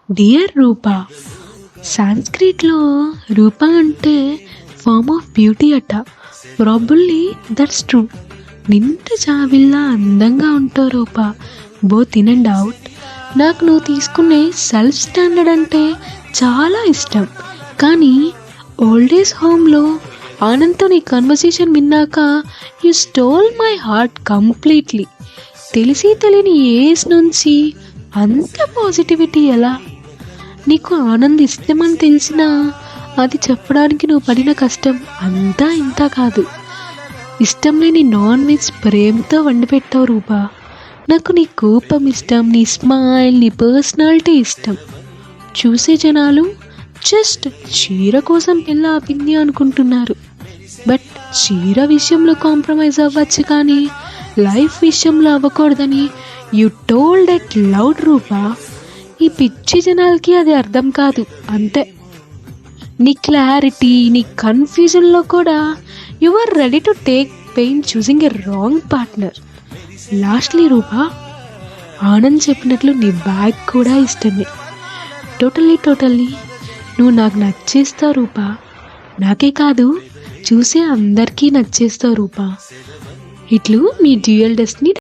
Dear రూపా, సాంస్క్రిట్లో రూప అంటే form of beauty అట. Probably that's true. నిండు జాబిల్లా అందంగా ఉంటావు రూపా, బోత్ ఇన్ అండ్ అవుట్. నాకు నువ్వు తీసుకునే సెల్ఫ్ స్టాండర్డ్ అంటే చాలా ఇష్టం. కానీ ఓల్డ్ ఏజ్ హోమ్లో ఆనంద్తో నీ కన్వర్సేషన్ విన్నాక you stole my heart completely. తెలిసి తెలియని ఏజ్ నుంచి అంత పాజిటివిటీ ఎలా? నీకు ఆనంద్ ఇష్టమని తెలిసినా అది చెప్పడానికి నువ్వు పడిన కష్టం అంతా ఇంత కాదు. ఇష్టం లేని నాన్ వెజ్ ప్రేమతో వండి పెట్టావు రూపా. నాకు నీ కోపం ఇష్టం, నీ స్మైల్, నీ పర్సనాలిటీ ఇష్టం. చూసే జనాలు జస్ట్ చీర కోసం పిల్ల ఆపింది అనుకుంటున్నారు. బట్ చీర విషయంలో కాంప్రమైజ్ అవ్వచ్చు, కానీ లైఫ్ విషయంలో అవ్వకూడదని యూ టోల్డ్ ఇట్ లౌడ్ రూపా. ఈ పిచ్చి జనాలకి అది అర్థం కాదు అంతే. నీ క్లారిటీ, నీ కన్ఫ్యూజన్లో కూడా you are ready to take pain choosing a wrong partner. Lastly Roopa, Anand చెప్పినట్లు నీ బ్యాగ్ కూడా ఇష్టమే. టోటల్లీ నువ్వు నాకు నచ్చేస్తావు రూపా. నాకే కాదు, చూసే అందరికీ నచ్చేస్తావు రూపా. ఇట్లు మీ డ్యూయల్ డెస్టినీ.